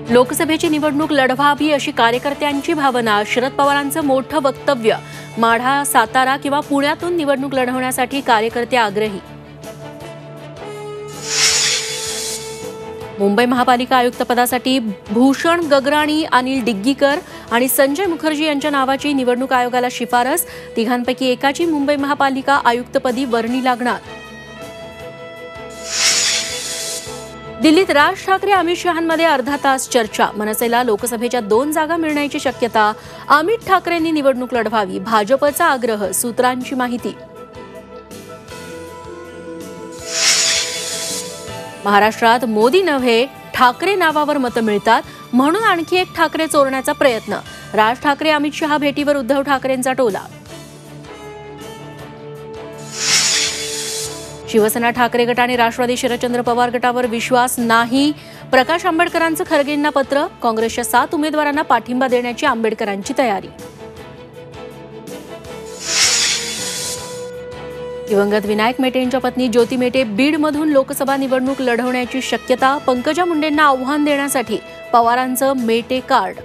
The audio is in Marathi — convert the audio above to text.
लोकसभेची निवडणूक लढवावी अशी कार्यकर्त्यांची भावना. शरद पवारांचं मोठं वक्तव्य. माढा, सातारा किंवा पुण्यातून निवडणूक लढवण्यासाठी कार्यकर्ते आग्रही. मुंबई महापालिका आयुक्तपदासाठी भूषण गगराणी, अनिल डिग्गीकर आणि संजय मुखर्जी यांच्या नावाची निवडणूक आयोगाला शिफारस. तिघांपैकी एकाची मुंबई महापालिका आयुक्तपदी वर्णी लागणार. दिल्लीत राज ठाकरे अमित शहांमध्ये अर्धा तास चर्चा. मनसेला लोकसभेच्या 2 जागा मिळण्याची शक्यता. अमित ठाकरेंनी निवडणूक लढवावी, भाजपचा आग्रह. सूत्रांची माहिती. महाराष्ट्रात मोदी नव्हे ठाकरे नावावर मतं मिळतात म्हणून आणखी एक ठाकरे चोरण्याचा प्रयत्न. राज ठाकरे अमित शहा भेटीवर उद्धव ठाकरेंचा टोला. शिवसेना ठाकरे गट आणि राष्ट्रवादी शरदचंद्र पवार गटावर विश्वास नाही. प्रकाश आंबेडकरांचं खरगेंना पत्र. काँग्रेसच्या 7 उमेदवारांना पाठिंबा देण्याची आंबेडकरांची तयारी. दिवंगत विनायक मेटेंच्या पत्नी ज्योती मेटे बीडमधून लोकसभा निवडणूक लढवण्याची शक्यता. पंकजा मुंडेंना आव्हान देण्यासाठी पवारांचं मेटे कार्ड.